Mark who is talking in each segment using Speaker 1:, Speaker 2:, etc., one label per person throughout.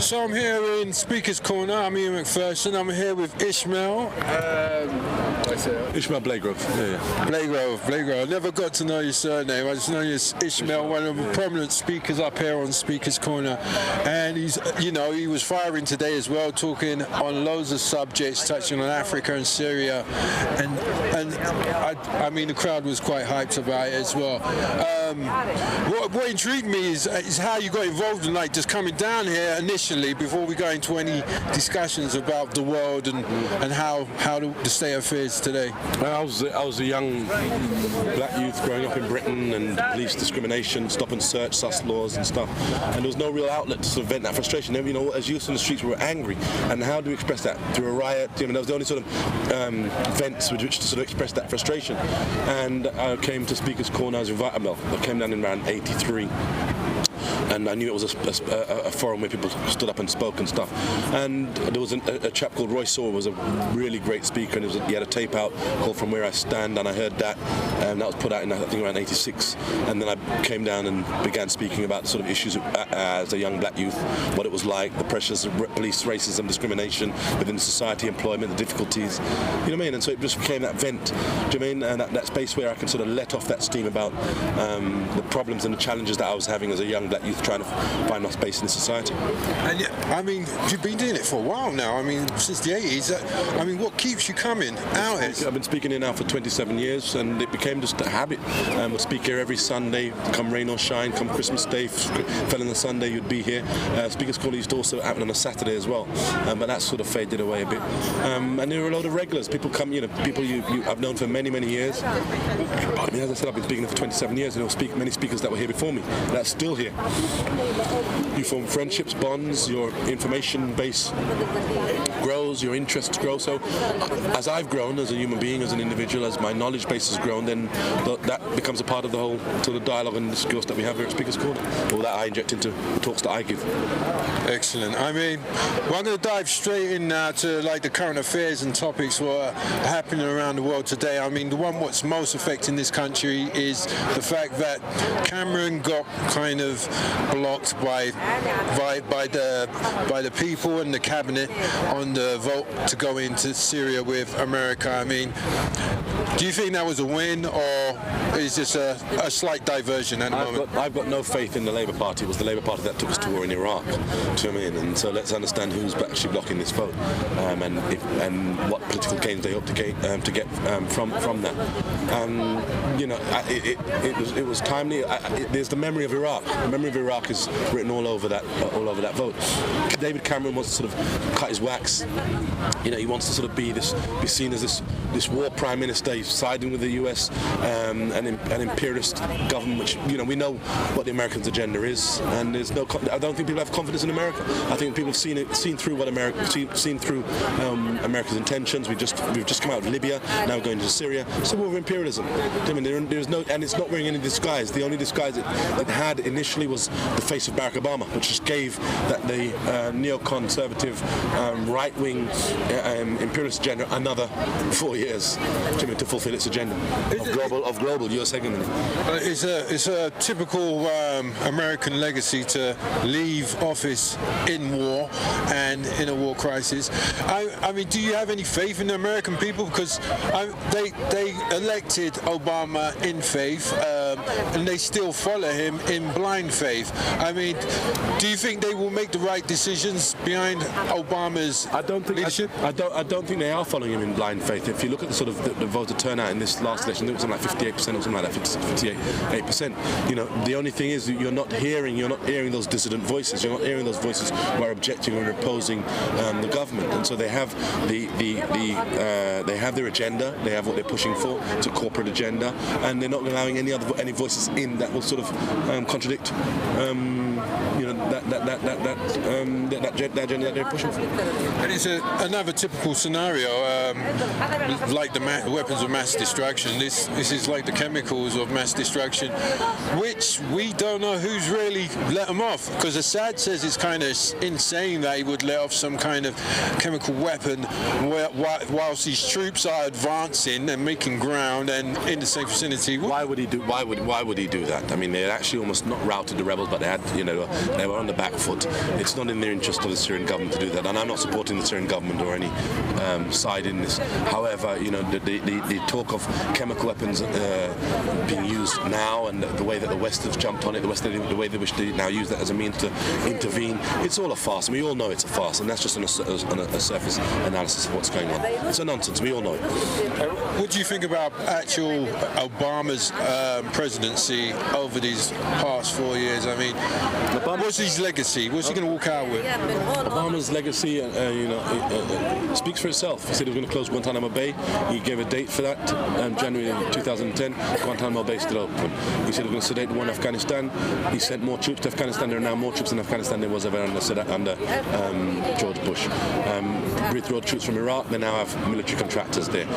Speaker 1: So I'm here in Speaker's Corner. I'm Ian McPherson. I'm here with Ishmael.
Speaker 2: Ishmael Blakegrove. Yeah.
Speaker 1: Blakegrove. I never got to know your surname. I just know you as Ishmael, one of the prominent speakers up here on Speaker's Corner. And he was firing today as well, talking on loads of subjects, touching on Africa and Syria. And I mean, the crowd was quite hyped about it as well. What intrigued me is how you got involved in just coming down here initially before we go into any discussions about the world and how the state of affairs today.
Speaker 2: I was a young black youth growing up in Britain, and police discrimination, stop and search, sus laws and stuff, and there was no real outlet to sort of vent that frustration. As youth on the streets, we were angry, and how do we express that? Through a riot. That was the only sort of vents with which to sort of express that frustration. And I came to Speaker's Corner. I was invited. I came down in around '83. And I knew it was a forum where people stood up and spoke and stuff. And there was a chap called Roy Saw, was a really great speaker, and he had a tape out called "From Where I Stand," and I heard that, and that was put out in I think around '86. And then I came down and began speaking about the sort of issues as a young black youth, what it was like, the pressures of police, racism, discrimination within society, employment, the difficulties. You know what I mean? And so it just became that vent. Do you know what I mean? And that space where I can sort of let off that steam about the problems and the challenges that I was having as a young black youth, trying to find my space in the society. And
Speaker 1: yeah, I mean, you've been doing it for a while now. I mean, since the 80s. I mean, what keeps you coming out here?
Speaker 2: I've been speaking here now for 27 years, and it became just a habit. I speak here every Sunday, come rain or shine, come Christmas Day, fell on a Sunday, you'd be here. Speaker's Corner used to also happen on a Saturday as well, but that sort of faded away a bit. And there were a lot of regulars. People come, people I've known for many, many years. I mean, as I said, I've been speaking here for 27 years, and there were many speakers that were here before me that's still here. You form friendships, bonds, your information base grows, your interests grow. So as I've grown as a human being, as an individual, as my knowledge base has grown, then that becomes a part of the whole sort of dialogue and discourse that we have here at Speaker's Corner, or that I inject into the talks that I give.
Speaker 1: Excellent. I mean, we're going to dive straight in now to the current affairs and topics what are happening around the world today. I mean, the one what's most affecting this country is the fact that Cameron got kind of blocked by the people and the cabinet on the vote to go into Syria with America. I mean, do you think that was a win, or is this a slight diversion at the moment?
Speaker 2: I've got no faith in the Labour Party. It was the Labour Party that took us to war in Iraq. Do you know what I mean? And so let's understand who's actually blocking this vote, and what political gains they hope to get from that. It was timely. There's the memory of Iraq. The memory of Iraq is written all over that vote. David Cameron wants to sort of cut his wax. He wants to sort of be seen as this war prime minister. He's siding with the US, an imperialist government, which we know what the Americans' agenda is, and there's no. I don't think people have confidence in America. I think people have seen through what seen through America's intentions. We've just come out of Libya. Now we're going to Syria. It's a war of imperialism. I mean, there's no, and it's not wearing any disguise. The only disguise it had initially was the face of Barack Obama, which just gave the neoconservative right-wing imperialist agenda another 4 years to fulfill its agenda of global US hegemony.
Speaker 1: It's a typical American legacy to leave office in war and in a war crisis. I mean, do you have any faith in the American people? Because they elected Obama in faith, and they still follow him in blind faith. I mean, do you think they will make the right decisions behind Obama's leadership?
Speaker 2: I don't think they are following him in blind faith. If you look at the sort of the voter turnout in this last election, it was something like 58% or something like that, 58%. The only thing is that you're not hearing those dissident voices. You're not hearing those voices who are objecting or opposing the government. And so they have they have their agenda. They have what they're pushing for. It's a corporate agenda, and they're not allowing any voices in that will sort of contradict that agenda that they're pushing for.
Speaker 1: And it's another typical scenario, like the weapons of mass destruction. This is like the chemicals of mass destruction, which we don't know who's really let them off, because Assad says it's kind of insane that he would let off some kind of chemical weapon whilst his troops are advancing and making ground and in the same vicinity.
Speaker 2: Why would he why would he do that? I mean, they had actually almost not routed the rebels, but they had, they were on the back foot. It's not in their interest of the Syrian government to do that, and I'm not supporting the Syrian government or any side in this. However, the talk of chemical weapons being used now, and the way that the West has jumped on it, the way they wish to now use that as a means to intervene, it's all a farce. And we all know it's a farce, and that's just on a surface analysis of what's going on. It's a nonsense. We all know it.
Speaker 1: What do you think about actual Obama's presidency over these past 4 years? I mean, what's his legacy? What's he going to walk out with?
Speaker 2: Obama's legacy, speaks for itself. He said he was going to close Guantanamo Bay. He gave a date for that, January 2010. Guantanamo Bay is still open. He said he was going to sedate the war in Afghanistan. He sent more troops to Afghanistan. There are now more troops in Afghanistan than there was ever under George Bush. Withdrawed troops from Iraq. They now have military contractors there.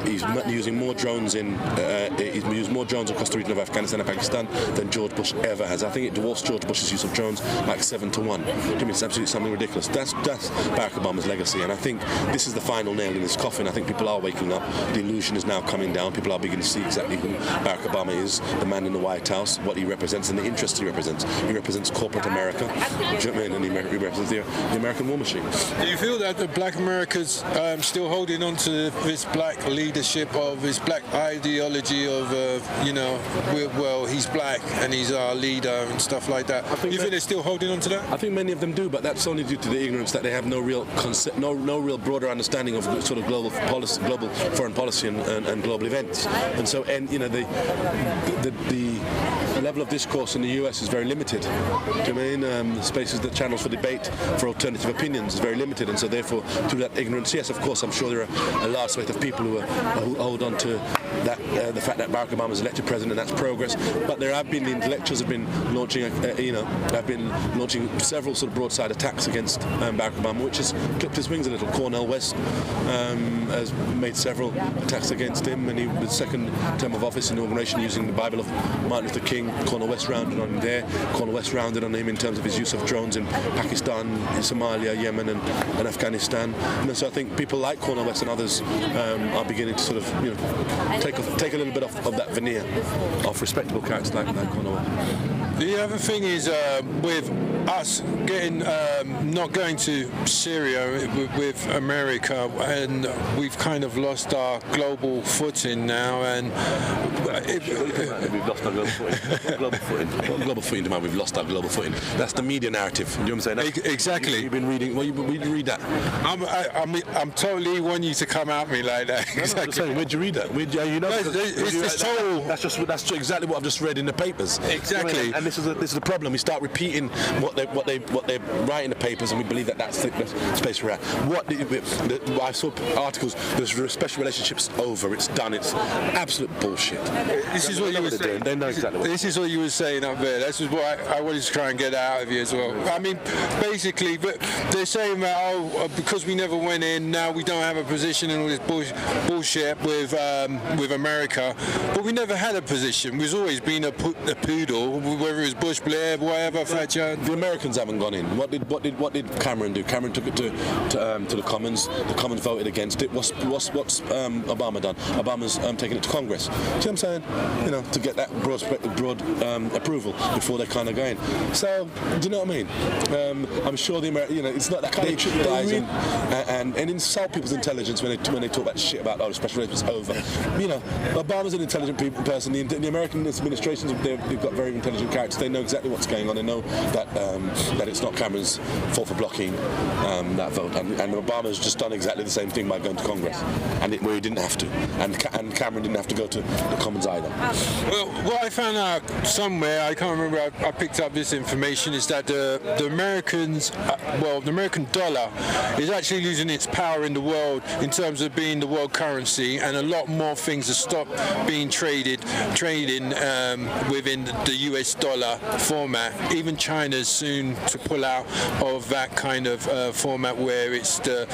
Speaker 2: He's using more drones he's used more drones across the region of Afghanistan and Pakistan than George Bush ever has. I think it dwarfs George Bush's use of drones like 7-1. To me, it's absolutely something ridiculous. That's Barack Obama's legacy, and I think this is the final nail in his coffin. I think people are waking up. The illusion is now coming down. People are beginning to see exactly who Barack Obama is, the man in the White House, what he represents, and the interests he represents. He represents corporate America, and he represents the American war machine.
Speaker 1: Do you feel that the black America's still holding on to this black leadership, of his black ideology of, he's black and he's our leader and stuff like that? Do you think they're still holding on to that?
Speaker 2: I think many of them do, but that's only due to the ignorance that they have no real concept, no real broader understanding of sort of global policy, global foreign policy and global events. And so, the level of discourse in the US is very limited. Do you mean the spaces, the channels for debate, for alternative opinions is very limited, and so therefore, through that ignorance, yes, of course, I'm sure there are a large swathe of people who hold on to that, the fact that Barack Obama is elected president, and that's progress. But there have been, the intellectuals have been launching, several sort of broadside attacks against Barack Obama, which has clipped his wings a little. Cornel West has made several attacks against him, and the second term of office inauguration using the Bible of Martin Luther King. Cornel West rounded on him there. Cornel West rounded on him in terms of his use of drones in Pakistan, in Somalia, Yemen, and Afghanistan. And so I think people like Cornel West and others are beginning to sort of, take a little bit of that veneer of respectable characters like Cornel West.
Speaker 1: The other thing is with us getting not going to Syria with America, and we've kind of lost our global footing now, and
Speaker 2: we've lost our global footing. Global footing, man. We've lost our global footing. That's the media narrative. You know what I'm saying?
Speaker 1: Exactly.
Speaker 2: You've been reading. Well, you read that.
Speaker 1: I'm totally want you to come at me like that.
Speaker 2: No, exactly. Where'd you read that? That's exactly what I've just read in the papers.
Speaker 1: Exactly.
Speaker 2: And this is the problem. We start repeating what they write in the papers, and we believe that that's the space we're at. I saw articles. There's special relationships over. It's done. It's absolute bullshit.
Speaker 1: This is what you were saying.
Speaker 2: They know exactly.
Speaker 1: This is what you were saying up there. This is what I wanted to try and get out of you as well. I mean, basically, but they're saying that because we never went in, now we don't have a position and all this bullshit with America. But we never had a position. We've always been a poodle, whether it was Bush, Blair, whatever, Thatcher.
Speaker 2: The Americans haven't gone in. What did Cameron do? Cameron took it to the Commons. The Commons voted against it. What's Obama done? Obama's taken it to Congress. See what I'm saying? To get that broad approval before they kind of go in. So, do you know what I mean? I'm sure the it's not that kind of guys and insult people's intelligence when they talk about shit about special relations over. Obama's an intelligent person. The American administrations, they've got very intelligent characters. They know exactly what's going on. They know that it's not Cameron's fault for blocking that vote. And Obama's just done exactly the same thing by going to Congress, where he didn't have to. And Cameron didn't have to go to the Commons either.
Speaker 1: Well, what I found out somewhere, I can't remember, I picked up this information, is that the Americans, the American dollar is actually losing its power in the world in terms of being the world currency, and a lot more things have stopped being trading within the US dollar format. Even China's soon to pull out of that kind of format where it's the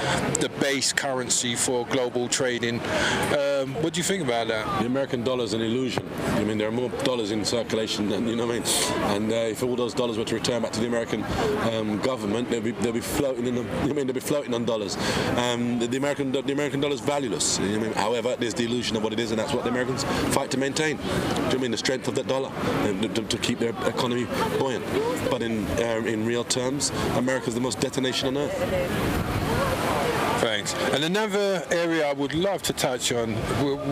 Speaker 1: base currency for global trading. What do you think about that?
Speaker 2: The American dollar is an illusion. I mean, there are more dollars in circulation than, you know what I mean? And if all those dollars were to return back to the American government, they'll be floating in them. They'll be floating on dollars. The American dollar is valueless. You know what I mean? However, there's the illusion of what it is, and that's what the Americans fight to maintain. Do you know what I mean? The strength of that dollar to keep their economy buoyant. But in real terms, America's the most debt nation on earth.
Speaker 1: Thanks. And another area I would love to touch on,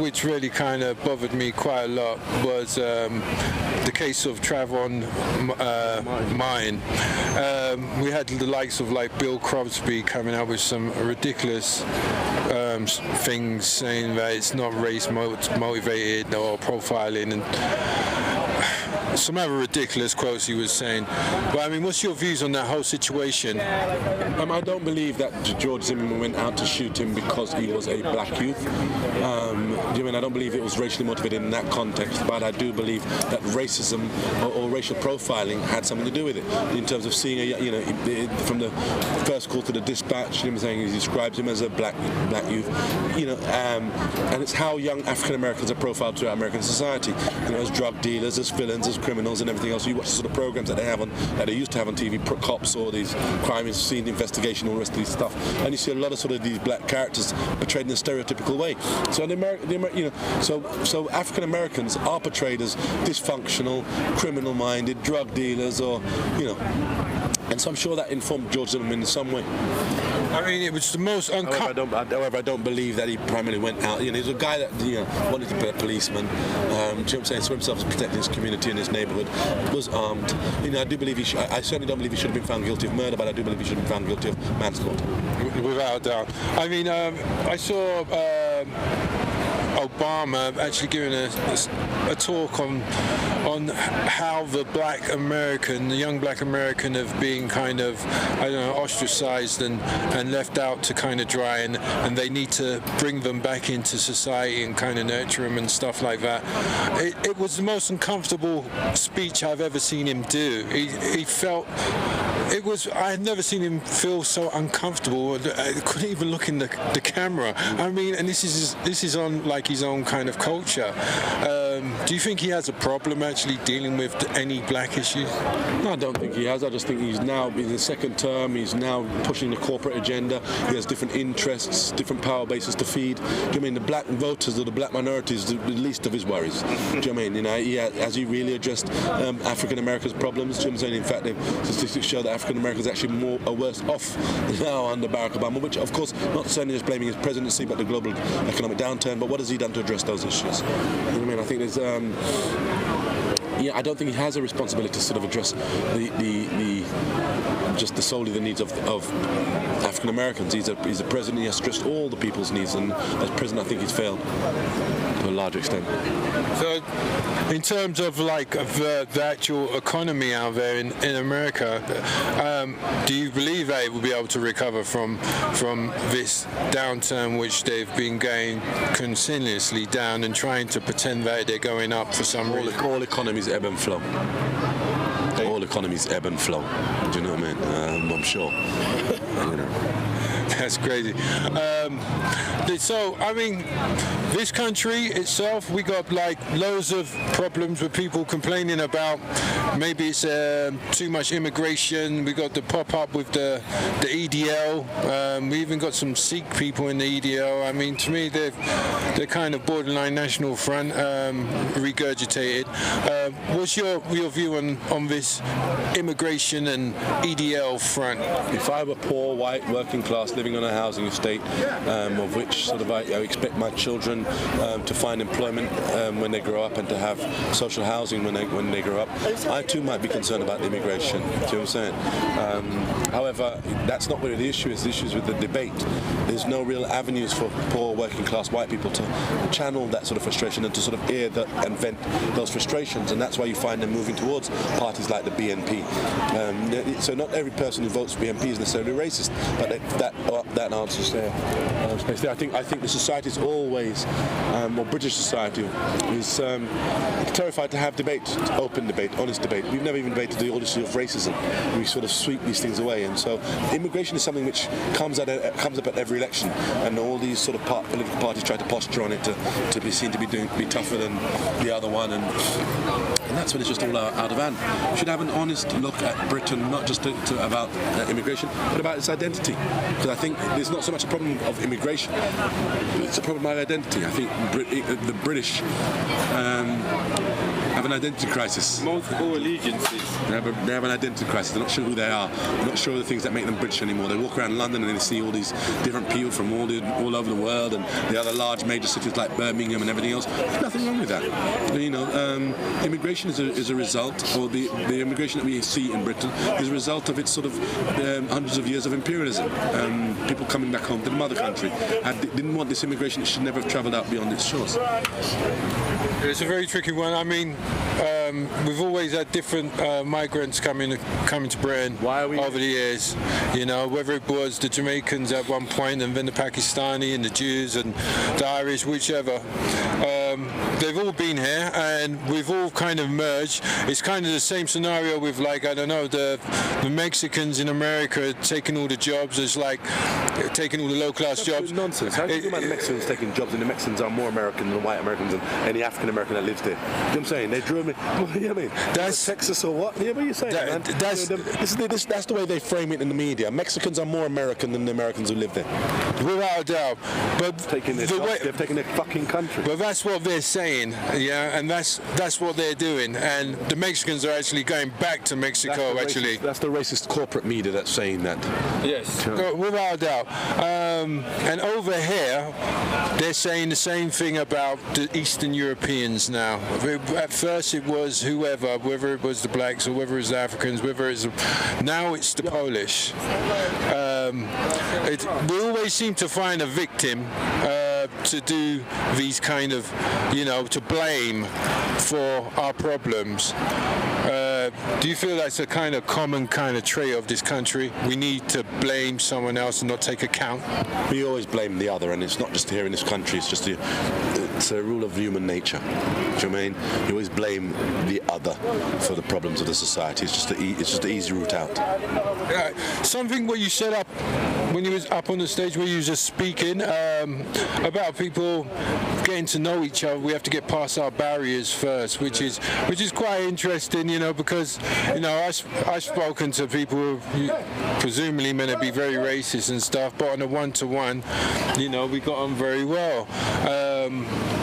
Speaker 1: which really kind of bothered me quite a lot, was the case of Travon mine. We had the likes of like Bill Crosby coming out with some ridiculous things, saying that it's not race motivated or profiling, and some other ridiculous quotes he was saying. But I mean, what's your views on that whole situation?
Speaker 2: I don't believe that George Zimmerman went out to shoot him because he was a black youth. I don't believe it was racially motivated in that context, but I do believe that racism or racial profiling had something to do with it, in terms of seeing from the first call to the dispatch, him saying he describes him as a black youth, and it's how young African Americans are profiled throughout American society, as drug dealers, as villains, as criminals, and everything else. You watch the sort of programs that they used to have on TV, Cops, or these crime scene investigation, all the rest of these stuff, and you see a lot of sort of these black characters portrayed in a stereotypical way. So so African Americans are portrayed as dysfunctional, criminal-minded, drug dealers, or and so I'm sure that informed George Zimmerman in some way.
Speaker 1: I mean, it was the most uncomfortable.
Speaker 2: However, I don't believe that he primarily went out. He was a guy that wanted to be a policeman. Do you know what I'm saying? Saw himself as protecting his community and his neighbourhood. Was armed. I do believe I certainly don't believe he should have been found guilty of murder, but I do believe he should have been found guilty of manslaughter.
Speaker 1: Without a doubt. I mean, I saw Obama actually giving a talk on how the young black American have been kind of, ostracized and left out to kind of dry, and they need to bring them back into society and kind of nurture them and stuff like that. It was the most uncomfortable speech I've ever seen him do. He felt... I had never seen him feel so uncomfortable. I couldn't even look in the camera. I mean, and this is on like his own kind of culture. Do you think he has a problem actually dealing with any black issues?
Speaker 2: No, I don't think he has. I just think he's now in his second term. He's now pushing the corporate agenda. He has different interests, different power bases to feed. Do you know what I mean? The black voters or the black minorities, the least of his worries. Do you know what I mean? Has he really addressed African Americans' problems? Do you know what I'm saying? In fact, the statistics show that African Americans are actually worse off now under Barack Obama, which, of course, not certainly just blaming his presidency, but the global economic downturn. But what has he done to address those issues? You know what I mean? I think there's... I don't think he has a responsibility to sort of address solely the needs of African Americans. He's a president. He has to address all the people's needs, and as president, I think he's failed to a large extent.
Speaker 1: So, in terms of like the actual economy out there in America, do you believe they will be able to recover from this downturn, which they've been going continuously down and trying to pretend that they're going up for some reason?
Speaker 2: All economies ebb and flow. All economies ebb and flow. Do you know what I mean? I'm sure.
Speaker 1: That's crazy. So, I mean, this country itself, we got like loads of problems with people complaining about maybe it's too much immigration. We got the pop-up with the EDL. We even got some Sikh people in the EDL. I mean, to me, they're kind of borderline National Front regurgitated. What's your view on this immigration and EDL front?
Speaker 2: If I were poor, white, working class, living on a housing estate, of which sort of I expect my children to find employment when they grow up and to have social housing when they grow up, I too might be concerned about immigration. Do you know what I'm saying? However, that's not where the issue is. The issue is with the debate. There's no real avenues for poor, working class, white people to channel that sort of frustration and to sort of air and vent those frustrations, and that's why you find them moving towards parties like the BNP. So not every person who votes for BNP is necessarily racist, but that that answers there. I think the society's always, or British society, is terrified to have debate, open debate, honest debate. We've never even debated the issue of racism. We sort of sweep these things away, and so immigration is something which comes up at every election, and all these sort of political parties try to posture on it to be seen to be tougher than the other one, and that's when it's just all out of hand. We should have an honest look at Britain, not just about immigration, but about its identity. Because I think there's not so much a problem of immigration, it's a problem of identity. I think the British have an identity crisis.
Speaker 3: Multiple allegiances.
Speaker 2: They have an identity crisis. They're not sure who they are. They're not sure of the things that make them British anymore. They walk around London and they see all these different people from all over the world, and the other large major cities like Birmingham and everything else. There's nothing wrong with that. Immigration is a result, or the immigration that we see in Britain is a result of its sort of hundreds of years of imperialism. People coming back home to the mother country didn't want this immigration. It should never have travelled out beyond its shores.
Speaker 1: It's a very tricky one. I mean, we've always had different migrants coming to Britain over the years. Whether it was the Jamaicans at one point, and then the Pakistani and the Jews and the Irish, whichever. They've all been here, and we've all kind of merged. It's kind of the same scenario with, like, I don't know, the Mexicans in America taking all the jobs. It's like taking all the low-class jobs.
Speaker 2: Nonsense. How do you think about the Mexicans taking jobs, and the Mexicans are more American than white Americans and any African American that lives there? You know what I'm saying? They drew me. I mean, that's Texas or what? Yeah, what are you saying, man? That's the way they frame it in the media. Mexicans are more American than the Americans who live there.
Speaker 1: Without a doubt. But
Speaker 2: they've taken their fucking country.
Speaker 1: But that's what they're saying, yeah, and that's what they're doing. And the Mexicans are actually going back to Mexico.
Speaker 2: That's the racist corporate media that's saying that.
Speaker 1: Yes, without a doubt. And over here, they're saying the same thing about the Eastern Europeans now. At first it was whoever, whether it was the blacks or whether it was the Africans, now it's the Polish. We always seem to find a victim to do these kind of, to blame for our problems. Do you feel that's a kind of common kind of trait of this country? We need to blame someone else and not take account?
Speaker 2: We always blame the other, and it's not just here in this country, it's a rule of human nature. Do you know what I mean? You always blame the other for the problems of the society. It's just the easy route out.
Speaker 1: Something what you set up when you was up on the stage where you was just speaking about people getting to know each other. We have to get past our barriers first, which is quite interesting, because I've spoken to people who presumably meant to be very racist and stuff, but on a one-to-one, we got on very well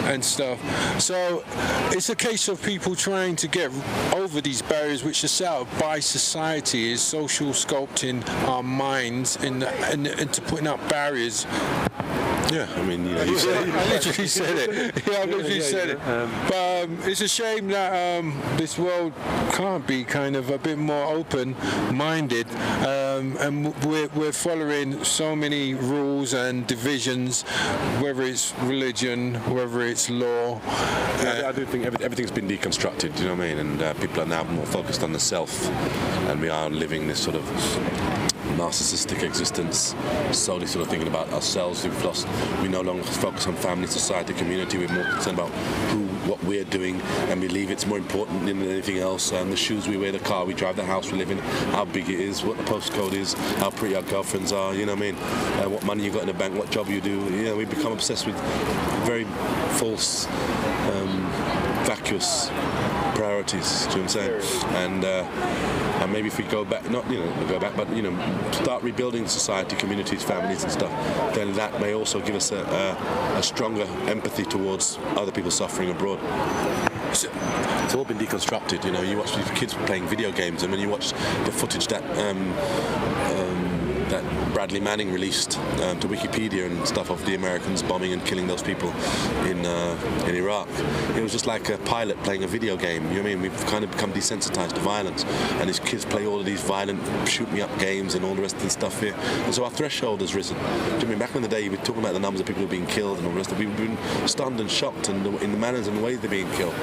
Speaker 1: and stuff. So it's a case of people trying to get over these barriers which are set up by society, is social sculpting our minds and to putting up barriers.
Speaker 2: Yeah, I mean,
Speaker 1: you said it. I literally said it. Yeah, I literally said it. But it's a shame that this world can't be kind of a bit more open-minded, and we're following so many rules and divisions, whether it's religion, whether it's law.
Speaker 2: I do think everything's been deconstructed, you know what I mean? And people are now more focused on the self, and we are living this sort of narcissistic existence, solely sort of thinking about ourselves. We no longer focus on family, society, community. We're more concerned about what we're doing, and we believe it's more important than anything else. The shoes we wear, the car we drive, the house we live in, how big it is, what the postcode is, how pretty our girlfriends are, you know what I mean? What money you got in the bank, what job you do. We become obsessed with very false, vacuous priorities, do you know what I'm saying? And maybe if we go back, but start rebuilding society, communities, families and stuff, then that may also give us a stronger empathy towards other people suffering abroad. It's all been deconstructed, you watch these kids playing video games, and when you watch the footage that Bradley Manning released to Wikipedia and stuff of the Americans bombing and killing those people in Iraq. It was just like a pilot playing a video game. You know what I mean? We've kind of become desensitized to violence, and these kids play all of these violent shoot-me-up games and all the rest of the stuff here. And so our threshold has risen. Do you know what I mean? Back in the day, you were talking about the numbers of people who are being killed and all the rest of it. We've been stunned and shocked in the manners and the ways they're being killed.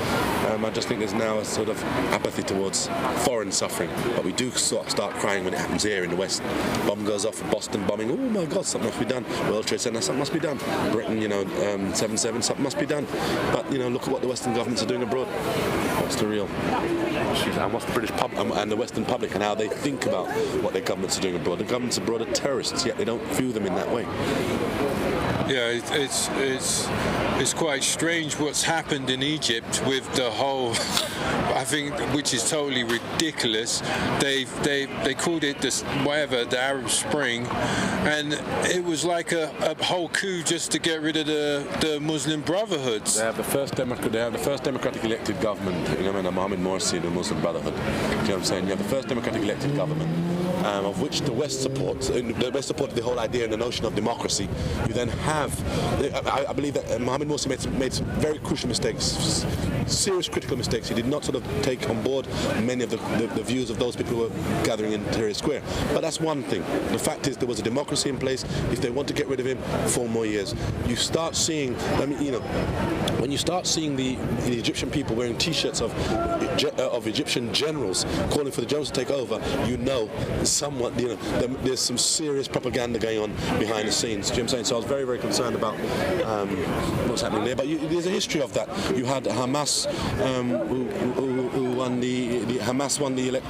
Speaker 2: I just think there's now a sort of apathy towards foreign suffering, but we do start crying when it happens here in the West. Bomb goes off, a boss Boston bombing. Oh my God, something must be done. World Trade Center, something must be done. Britain, 7/7, something must be done. But look at what the Western governments are doing abroad. What's the real? And what's the British public and the Western public and how they think about what their governments are doing abroad. The governments abroad are terrorists, yet they don't view them in that way.
Speaker 1: Yeah, it's quite strange what's happened in Egypt with the whole. I think, which is totally ridiculous. They called it the Arab Spring, and it was like a whole coup just to get rid of the Muslim Brotherhoods.
Speaker 2: They have the first democratic elected government. Mohammed Morsi, the Muslim Brotherhood. Do you know what I'm saying? You have the first democratic elected government, of which the West supports. The West supported the whole idea and the notion of democracy. You then have. I believe that Mohammed Morsi made some very crucial mistakes, serious critical mistakes. He did not sort of take on board many of the views of those people who were gathering in Tahrir Square. But that's one thing. The fact is there was a democracy in place. If they want to get rid of him, 4 more years. You start seeing, when you start seeing the Egyptian people wearing T-shirts of Egyptian generals calling for the generals to take over, there's some serious propaganda going on behind the scenes. Do you know what I'm saying? So I was very, very concerned about what's happening there. But there's a history of that. You had Hamas, who won Hamas won the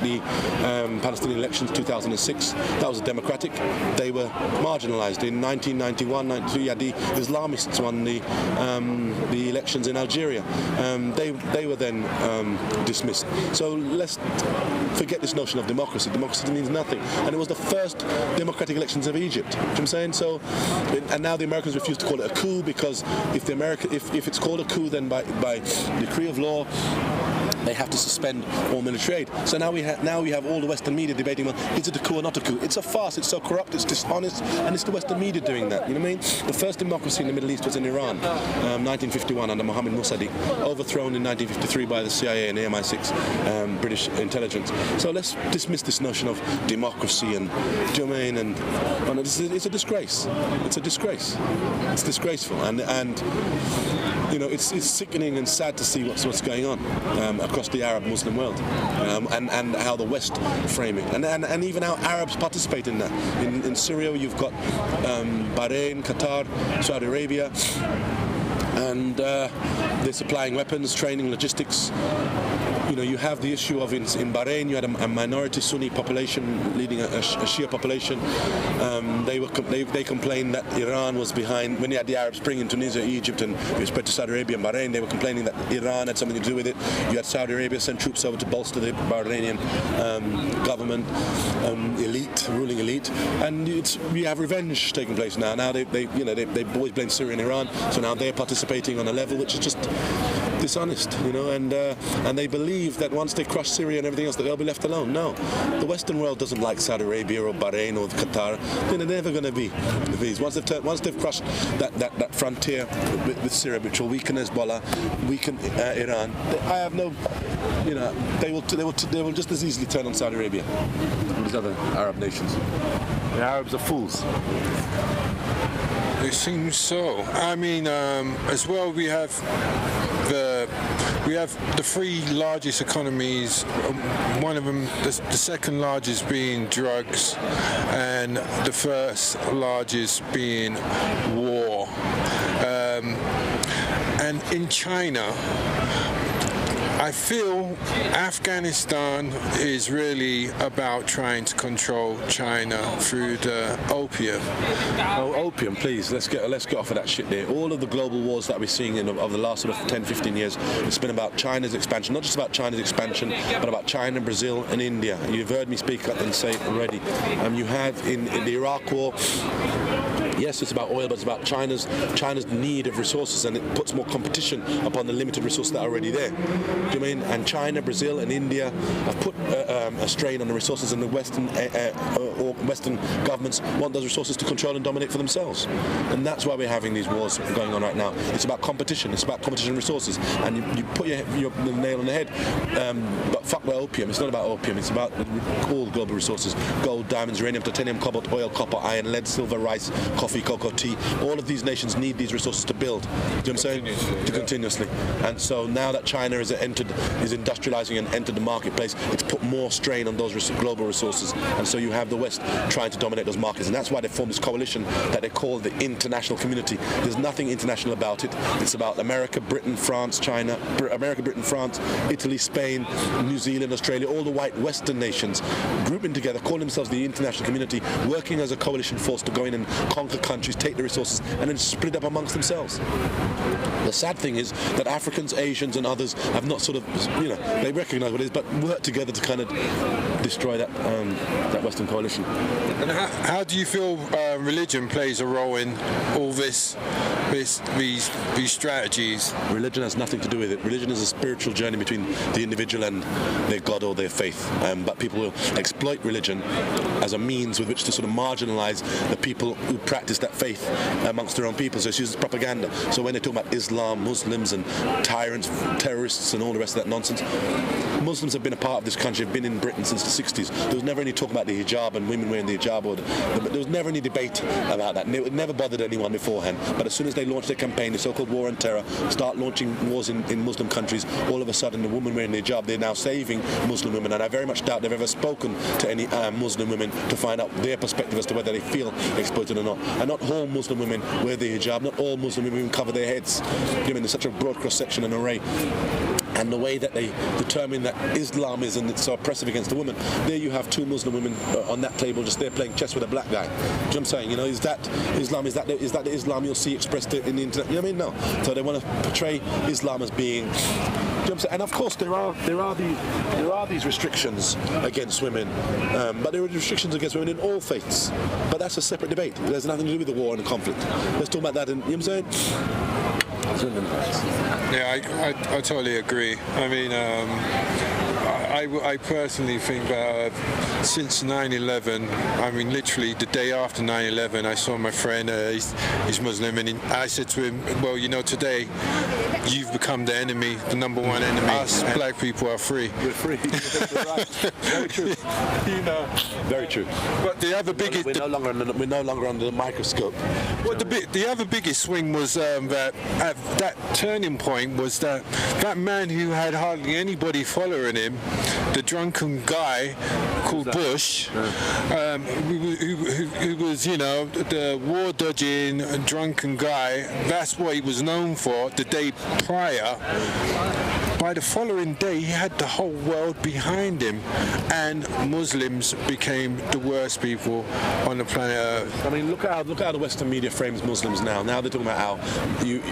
Speaker 2: Palestinian elections 2006. That was democratic. They were marginalized. In 1991, 92, you had the Islamists won the elections in Algeria. They were then dismissed. So let's forget this notion of democracy. Democracy means nothing. And it was the first democratic elections of Egypt. Do you know what I'm saying? So, and now the Americans refuse to call it a coup, because if it's called a coup, then by decree of law, they have to suspend all military aid. So now we have all the Western media debating, well, is it a coup or not a coup? It's a farce. It's so corrupt. It's dishonest, and it's the Western media doing that. You know what I mean? The first democracy in the Middle East was in Iran, 1951 under Mohammed Mossadegh, overthrown in 1953 by the CIA and the MI6, British intelligence. So let's dismiss this notion of democracy and, do you know what I mean? And it's a disgrace. It's a disgrace. It's disgraceful, and it's sickening and sad to see what's going on across the Arab Muslim world, and how the West frame it, and even how Arabs participate in that. In Syria, you've got Bahrain, Qatar, Saudi Arabia, and they're supplying weapons, training, logistics. You have the issue of in Bahrain, you had a minority Sunni population leading a Shia population. They complained that Iran was behind. When you had the Arab Spring in Tunisia, Egypt, and it spread to Saudi Arabia and Bahrain, they were complaining that Iran had something to do with it. You had Saudi Arabia send troops over to bolster the Bahrainian government, ruling elite, and we have revenge taking place now. Now they always blame Syria and Iran, so now they're participating on a level which is just dishonest, and they believe that once they crush Syria and everything else, that they'll be left alone. No, the Western world doesn't like Saudi Arabia or Bahrain or Qatar. They're never going to be these. Once they've crushed that frontier with Syria, which will weaken Hezbollah, weaken Iran. I have no, they will just as easily turn on Saudi Arabia and these other Arab nations. The Arabs are fools.
Speaker 1: It seems so. I mean, as well, we have the 3 largest economies. One of them, the second largest being drugs, and the first largest being war. And in China, I feel Afghanistan is really about trying to control China through the opium.
Speaker 2: Oh, opium, please. Let's get off of that shit there. All of the global wars that we're seeing over the last sort of 10, 15 years, it's been about China's expansion. Not just about China's expansion, but about China, Brazil, and India. You've heard me speak up and say it already. You had in the Iraq War. Yes, it's about oil, but it's about China's need of resources, and it puts more competition upon the limited resources that are already there. Do you know what I mean? And China, Brazil, and India have put a strain on the resources, and the Western governments want those resources to control and dominate for themselves. And that's why we're having these wars going on right now. It's about competition. It's about competition resources. And you put your nail on the head. But fuck the opium. It's not about opium. It's about all global resources: gold, diamonds, uranium, titanium, cobalt, oil, copper, iron, lead, silver, rice, coffee, cocoa, tea. All of these nations need these resources to build. Do you know what I'm saying? Continuously. And so now that China is industrializing and entered the marketplace, it's put more strain on those global resources. And so you have the West trying to dominate those markets. And that's why they formed this coalition that they call the international community. There's nothing international about it. It's about America, Britain, France, China, America, Britain, France, Italy, Spain, New Zealand, Australia, all the white Western nations grouping together, calling themselves the international community, working as a coalition force to go in and conquer countries, take the resources, and then split up amongst themselves. The sad thing is that Africans, Asians, and others have not sort of, they recognize what it is, but work together to kind of destroy that Western coalition.
Speaker 1: And how do you feel religion plays a role in all these strategies?
Speaker 2: Religion has nothing to do with it. Religion is a spiritual journey between the individual and their God or their faith. But people will exploit religion as a means with which to sort of marginalize the people who practice that faith amongst their own people. So it's used as propaganda. So when they talk about Islam, Muslims, and tyrants, terrorists, and all the rest of that nonsense, Muslims have been a part of this country, have been in Britain since the 60s. There was never any talk about the hijab and women wearing the hijab, there was never any debate about that. And it never bothered anyone beforehand. But as soon as they launched their campaign, the so-called war on terror, start launching wars in Muslim countries, all of a sudden the woman wearing the hijab, they're now saving Muslim women. And I very much doubt they've ever spoken to any Muslim women to find out their perspective as to whether they feel exploited or not. And not all Muslim women wear the hijab, not all Muslim women cover their heads. There's such a broad cross-section and array. And the way that they determine that Islam is and it's so oppressive against the woman, there you have two Muslim women on that table just there playing chess with a black guy. Do you know what I'm saying? Is that Islam? Is that the Islam you'll see expressed in the internet? You know what I mean? No. So they want to portray Islam as being. And of course there are these restrictions against women, but there are restrictions against women in all faiths. But that's a separate debate. There's nothing to do with the war and the conflict. Let's talk about that. You know what I'm saying?
Speaker 1: Yeah, I totally agree. I mean, I personally think that since 9/11, I mean, literally the day after 9/11, I saw my friend, he's Muslim, and I said to him, well, today you've become the enemy, the number one enemy. Us black people are free.
Speaker 2: We're free. Right. Very true. Very true.
Speaker 1: But the other biggest...
Speaker 2: We're no longer under the microscope.
Speaker 1: Well, the other biggest swing was that turning point was that man who had hardly anybody following him, the drunken guy called Bush, who was, the war-dodging drunken guy. That's what he was known for the day prior. By the following day, he had the whole world behind him, and Muslims became the worst people on the planet Earth.
Speaker 2: I mean, look at how the Western media frames Muslims now. Now they're talking about how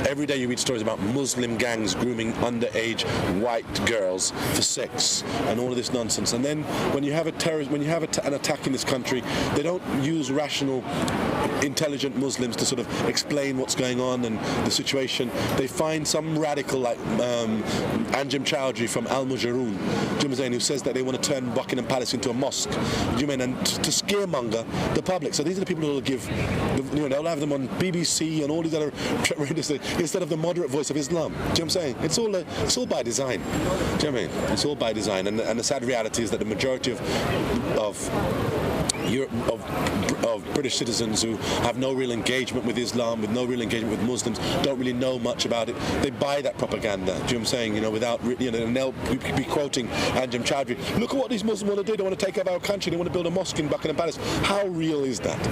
Speaker 2: every day you read stories about Muslim gangs grooming underage white girls for sex and all of this nonsense. And then when you have an attack in this country, they don't use rational, intelligent Muslims to sort of explain what's going on and the situation. They find some radical like Anjem Chowdhury from Al Mujaroon, who says that they want to turn Buckingham Palace into a mosque. And to scaremonger the public. So these are the people who will give, they'll have them on BBC and all these other radio stations instead of the moderate voice of Islam. Do you know what I'm saying? It's all by design. Do you know what I mean? It's all by design. And the sad reality is that the majority of British citizens who have no real engagement with Islam, with no real engagement with Muslims, don't really know much about it. They buy that propaganda. Do you know what I'm saying? Without, and they'll be quoting Anjem Chowdhury. Look at what these Muslims want to do. They want to take over our country. They want to build a mosque in Buckingham Palace. How real is that? Do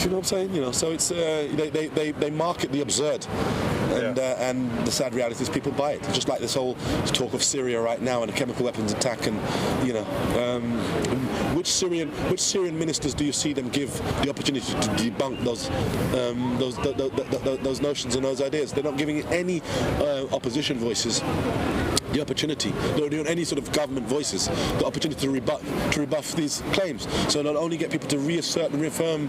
Speaker 2: you know what I'm saying? So it's they market the absurd. And the sad reality is people buy it. Just like this whole talk of Syria right now and a chemical weapons attack, and which Syrian ministers do you see them give the opportunity to debunk those notions and those ideas? They're not giving any opposition voices the opportunity, or any sort of government voices, the opportunity to rebuff these claims. So not only get people to reassert and reaffirm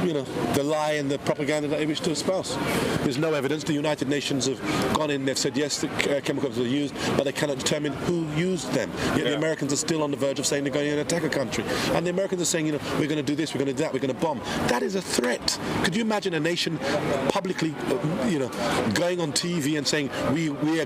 Speaker 2: the lie and the propaganda that they wish to espouse. There's no evidence. The United Nations have gone in, they've said yes, the chemicals are used, but they cannot determine who used them. Yet the Americans are still on the verge of saying they're going to attack a country. And the Americans are saying, we're going to do this, we're going to do that, we're going to bomb. That is a threat. Could you imagine a nation publicly, going on TV and saying, we're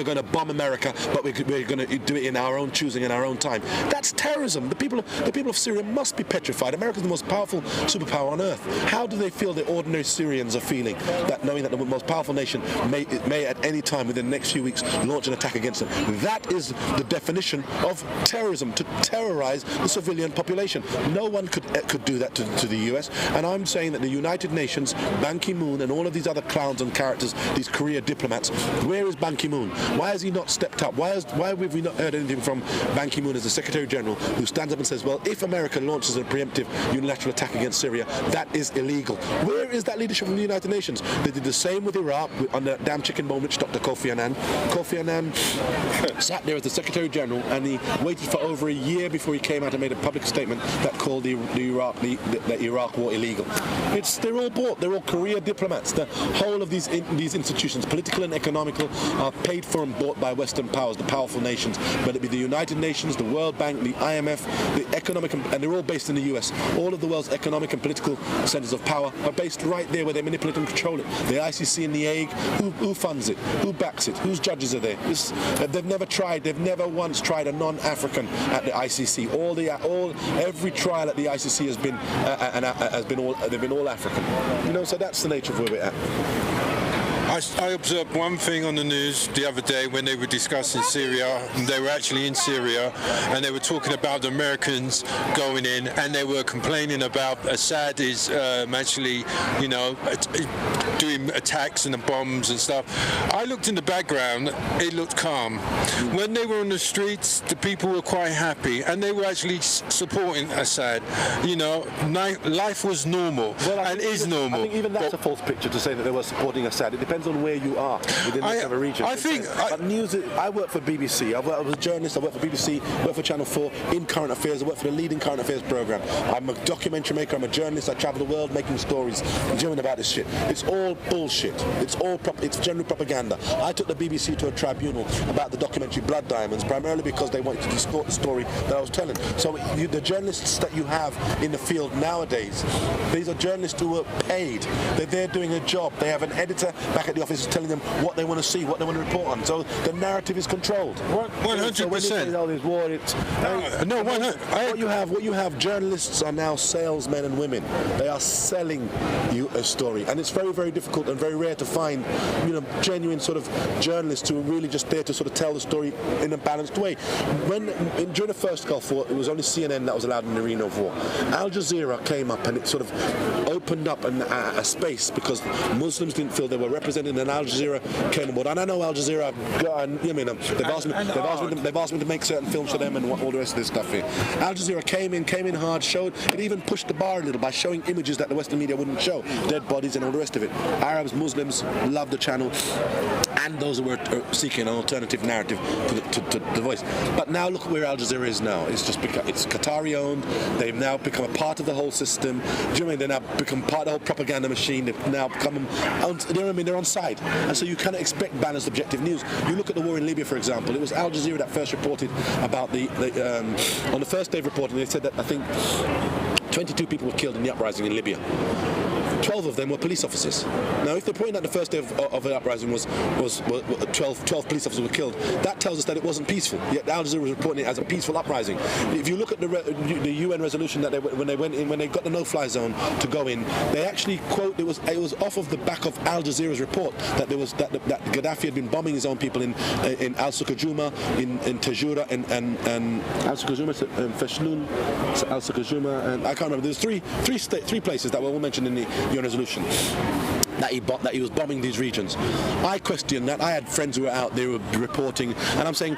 Speaker 2: going to bomb America, but we're going to do it in our own choosing and our own time? That's terrorism. The people of Syria must be petrified. America's the most powerful superpower on earth. earth. How do they feel the ordinary Syrians are feeling, that knowing that the most powerful nation may at any time within the next few weeks launch an attack against them? That is the definition of terrorism, to terrorize the civilian population. No one could do that to the US, and I'm saying that the United Nations, Ban Ki-moon and all of these other clowns and characters, these career diplomats, where is Ban Ki-moon? Why has he not stepped up? Why have we not heard anything from Ban Ki-moon as the Secretary General, who stands up and says, well, if America launches a preemptive unilateral attack against Syria, that is illegal? Where is that leadership from the United Nations? They did the same with Iraq on the damn chicken bone witch Dr. Kofi Annan. Kofi Annan sat there as the Secretary General, and he waited for over a year before he came out and made a public statement that called the Iraq war illegal. They're all bought. They're all career diplomats. The whole of these institutions, political and economical, are paid for and bought by Western powers, the powerful nations, whether it be the United Nations, the World Bank, the IMF, the economic, and they're all based in the US. All of the world's economic and political centers of power are based right there where they manipulate and control it. The ICC in The Hague, who funds it? Who backs it? Whose judges are there? They've never once tried a non-African at the ICC. Every trial at the ICC they've been all African. So that's the nature of where we're at.
Speaker 1: I observed one thing on the news the other day when they were discussing Syria. They were actually in Syria, and they were talking about the Americans going in, and they were complaining about Assad is actually, doing attacks and the bombs and stuff. I looked in the background, it looked calm. When they were on the streets, the people were quite happy, and they were actually supporting Assad. Life was normal, and is normal.
Speaker 2: I think even that's a false picture to say that they were supporting Assad. It depends on where you are within this other region. But news. I work for BBC. I was a journalist. I work for BBC. Work for Channel 4 in current affairs. I work for the leading current affairs program. I'm a documentary maker. I'm a journalist. I travel the world making stories, doing about this shit. It's all bullshit. It's general propaganda. I took the BBC to a tribunal about the documentary Blood Diamonds, primarily because they wanted to distort the story that I was telling. So the journalists that you have in the field nowadays, these are journalists who are paid. They're there doing a job. They have an editor back at the office telling them what they want to see, what they want to report on. So the narrative is controlled.
Speaker 1: 100%.
Speaker 2: So when this war, what you have, journalists are now salesmen and women. They are selling you a story, and it's very, very difficult and very rare to find, genuine sort of journalists who are really just there to sort of tell the story in a balanced way. During the first Gulf War, it was only CNN that was allowed in the arena of war. Al Jazeera came up, and it sort of opened up a space because Muslims didn't feel they were represented, and Al Jazeera came aboard. And I know Al Jazeera, they've asked me to make certain films for them and all the rest of this stuff here. Al Jazeera came in hard, it even pushed the bar a little by showing images that the Western media wouldn't show, dead bodies and all the rest of it. Arabs, Muslims loved the channel, and those who were seeking an alternative narrative to the voice. But now look at where Al Jazeera is now. It's Qatari owned. They've now become a part of the whole system. Do you know what I mean? They've now become part of the whole propaganda machine. They've now become, they're on side. And so you cannot expect balanced, objective news. You look at the war in Libya, for example. It was Al Jazeera that first reported about on the first day of reporting, they said that I think 22 people were killed in the uprising in Libya. 12 of them were police officers. Now, if they're pointing out the first day of the uprising was 12 police officers were killed, that tells us that it wasn't peaceful. Yet Al Jazeera was reporting it as a peaceful uprising. If you look at the UN resolution that when they got the no-fly zone to go in, they actually quote it was off of the back of Al Jazeera's report that Gaddafi had been bombing his own people in Al Suqajuma, in Tajura, and Al Suqajuma, Feshnun, Al Suqajuma, and I can't remember. There's three places that were all mentioned in the UN resolution that he was bombing these regions. I questioned that. I had friends who were out there reporting, and I'm saying,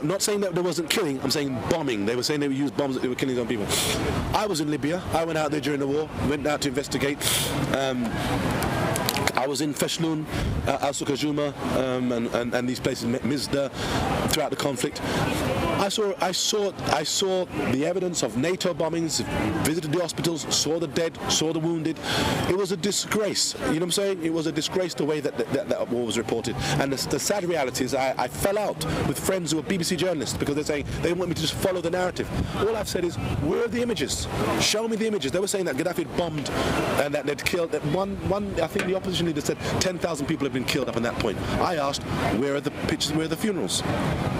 Speaker 2: not saying that there wasn't killing, I'm saying bombing. They were saying they would use bombs, that they were killing their own people. I was in Libya. I went out there during the war, went out to investigate. I was in Feshnun, Al Suqajuma, and these places, Mizda, throughout the conflict. I saw the evidence of NATO bombings, visited the hospitals, saw the dead, saw the wounded. It was a disgrace. You know what I'm saying? It was a disgrace the way that war was reported. And the sad reality is I fell out with friends who are BBC journalists because they're saying they want me to just follow the narrative. All I've said is, where are the images? Show me the images. They were saying that Gaddafi had bombed and that they'd killed. I think the opposition leader said 10,000 people have been killed up on that point. I asked, where are the pictures, where are the funerals?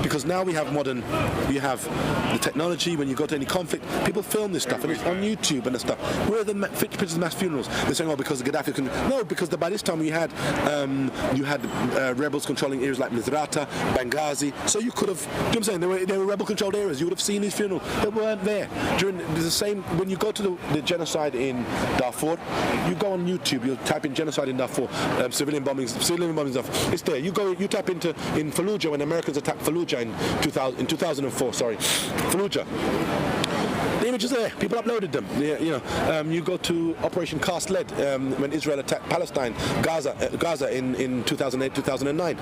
Speaker 2: Because now we have modern You have the technology. When you go to any conflict, people film this stuff, and it's on YouTube and stuff. Where are the pictures of mass funerals? They're saying, oh, because the Gaddafi no, because by this time you had rebels controlling areas like Misrata, Benghazi. So you could have, you know what I'm saying? They were rebel-controlled areas. You would have seen these funerals. They weren't there. During the same, when you go to the genocide in Darfur, you go on YouTube, you type in genocide in Darfur, civilian bombings stuff. It's there. You tap into in Fallujah when Americans attacked Fallujah in 2004. Sorry, Fallujah. The images are there. People uploaded them. You go to Operation Cast Lead when Israel attacked Palestine, Gaza in 2008, 2009.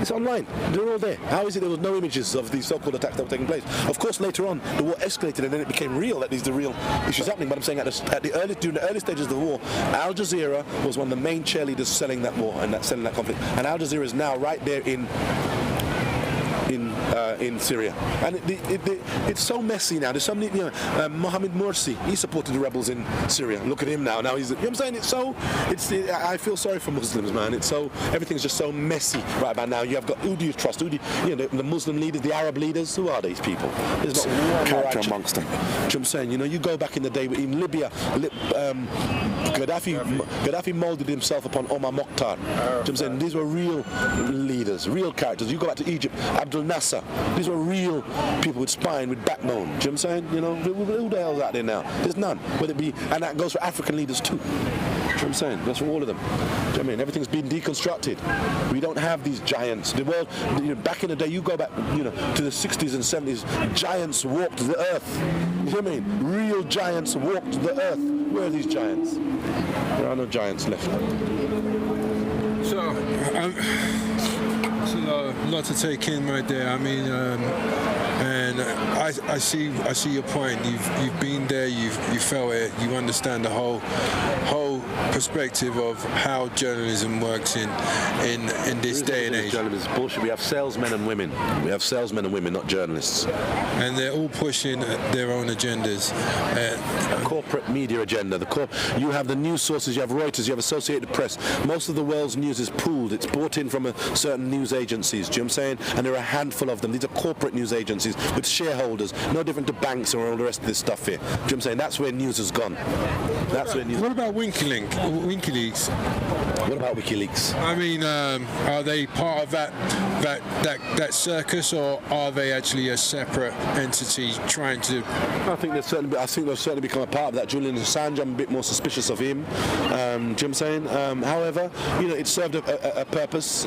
Speaker 2: It's online. They're all there. How is it there was no images of these so-called attacks that were taking place? Of course, later on, the war escalated and then it became real that these are the real issues happening. But I'm saying during the early stages of the war, Al Jazeera was one of the main cheerleaders selling that war and selling that conflict. And Al Jazeera is now right there in Syria, and it's so messy now. There's so many, Mohammed Morsi, he supported the rebels in Syria. Look at him now. Now he's, you know what I'm saying? I feel sorry for Muslims, man. Everything's just so messy right about now. You have got, who do you trust? The Muslim leaders, the Arab leaders, who are these people? There's not one character amongst them. Do you know what I'm saying? You go back in the day in Libya, Gaddafi molded himself upon Omar Mokhtar. Do you know what I'm saying? These were real leaders, real characters. You go back to Egypt, Abdel Nasser. These were real people with spine, with backbone. Do you know what I'm saying? Who the hell's out there now? There's none. Whether it be, and that goes for African leaders too. Do you know what I'm saying? That's for all of them. Do you know what I mean? Everything's been deconstructed. We don't have these giants. The world, back in the day, you go back, to the 60s and 70s, giants walked the earth. You know what I mean? Real giants walked the earth. Where are these giants? There are no giants left.
Speaker 1: So, it's a lot to take in right there. I mean, and I see your point. You've been there. You felt it. You understand the whole perspective of how journalism works in this day and age.
Speaker 2: Journalism is bullshit. We have salesmen and women. We have salesmen and women, not journalists.
Speaker 1: And they're all pushing their own agendas.
Speaker 2: A corporate media agenda. You have the news sources. You have Reuters. You have Associated Press. Most of the world's news is pooled. It's brought in from certain news agencies. Do you know what I'm saying? And there are a handful of them. These are corporate news agencies with shareholders, no different to banks or all the rest of this stuff here. Do you know what I'm saying? That's where news has gone. What
Speaker 1: about WikiLeaks?
Speaker 2: What about WikiLeaks?
Speaker 1: I mean, are they part of that circus, or are they actually a separate entity trying to?
Speaker 2: I think they've certainly become a part of that. Julian Assange, I'm a bit more suspicious of him. Do you know what I'm saying? However, it served a purpose.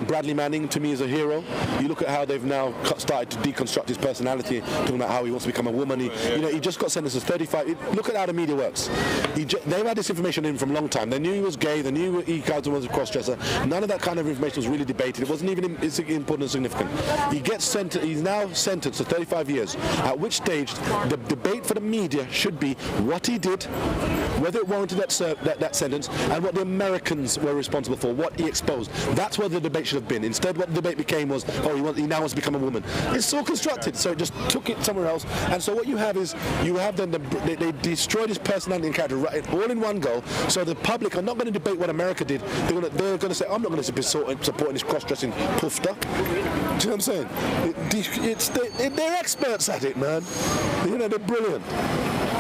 Speaker 2: Bradley Manning, to me, is a hero. You look at how they've now started to deconstruct his personality, talking about how he wants to become a woman. He just got sentenced to 35. Look at how the media works. They've had this information in from a long time. They knew he was gay. They knew he was a cross-dresser. None of that kind of information was really debated. It wasn't even important and significant. He's now sentenced to 35 years, at which stage the debate for the media should be what he did, whether it warranted that sentence, and what the Americans were responsible for, what he exposed. That's what the debate should have been. Instead, what the debate became was, he now wants to become a woman. It's so constructed, so it just took it somewhere else. And so what you have is, they destroyed his personality and character all in one go. So the public are not going to debate what America did. They're going to say, I'm not going to be supporting this cross-dressing poofter. Do you know what I'm saying? They're experts at it, man. They're brilliant.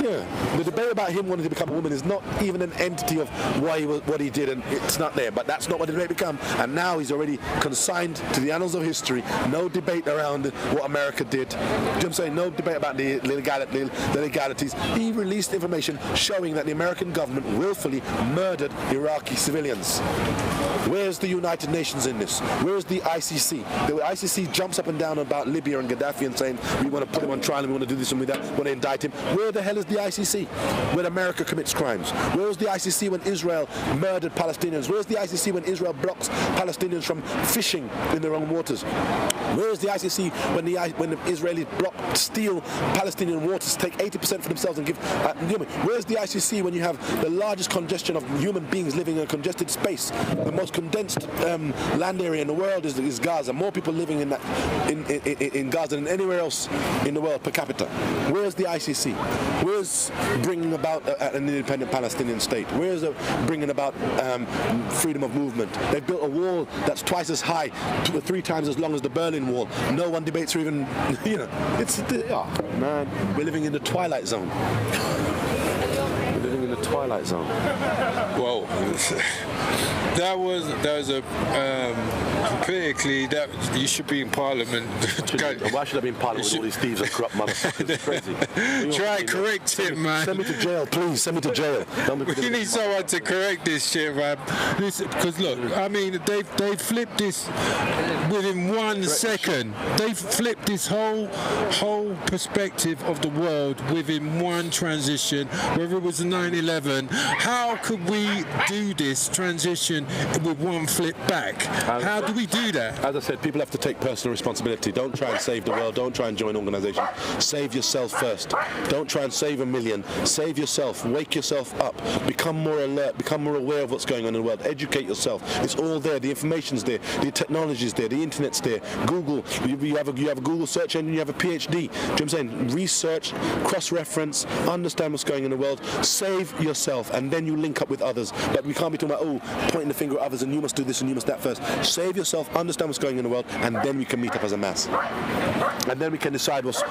Speaker 2: Yeah, the debate about him wanting to become a woman is not even an entity of what he did, and it's not there. But that's not what the debate became. And now he's already consigned to the annals of history. No debate around what America did. Do you know what I'm saying? No debate about the legalities. He released information showing that the American government willfully murdered Iraqi civilians. Where's the United Nations in this? Where's the ICC? The ICC jumps up and down about Libya and Gaddafi and saying we want to put him on trial and we want to do this and that, want to indict him. Where the hell is the ICC when America commits crimes? Where was the ICC when Israel murdered Palestinians? Where's the ICC when Israel blocks Palestinians from fishing in their own waters? Where is the ICC when the Israelis steal Palestinian waters, take 80% for themselves and give? Where's the ICC when you have the largest congestion of human beings living in a congested space? The most condensed land area in the world is Gaza. More people living in Gaza than anywhere else in the world per capita. Where's the ICC? Where's bringing about an independent Palestinian state? Where's bringing about freedom of movement? They've built a wall that's twice as high, 3 times as long as the Berlin Wall. No one debates or even, man, we're living in the twilight zone. We're living in the twilight zone.
Speaker 1: Well, that was a critically that you should be in Parliament.
Speaker 2: Why should I be in Parliament with all these thieves and corrupt motherfuckers? It's crazy.
Speaker 1: Try and correct it, man.
Speaker 2: Send me to jail, please. Send me to jail.
Speaker 1: You need someone to correct this shit, man. Because look, I mean, they flipped this within 1 second. They flipped this whole perspective of the world within one transition. Whether it was 9/11, how could we do this transition with one flip back? How do we do that?
Speaker 2: As I said, people have to take personal responsibility. Don't try and save the world. Don't try and join organisations. Save yourself first. Don't try and save a million. Save yourself. Wake yourself up. Become more alert. Become more aware of what's going on in the world. Educate yourself. It's all there. The information's there. The technology's there. The internet's there. Google. You have a Google search engine. You have a PhD. Do you know what I'm saying? Research, cross-reference, understand what's going on in the world. Save yourself, and then you link up with others. But we can't be talking about pointing the finger at others and you must do this and you must that first. Save yourself, understand what's going on in the world, and then we can meet up as a mass. And then we can decide what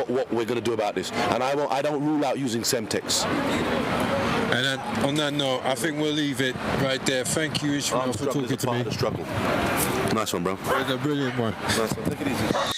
Speaker 2: we're going to do about this. And I don't rule out using Semtex.
Speaker 1: And then, on that note, I think we'll leave it right there. Thank you, Ishmael, for talking to me.
Speaker 2: Struggle. Nice one, bro.
Speaker 1: It was a brilliant one.
Speaker 2: Nice one. Take it easy.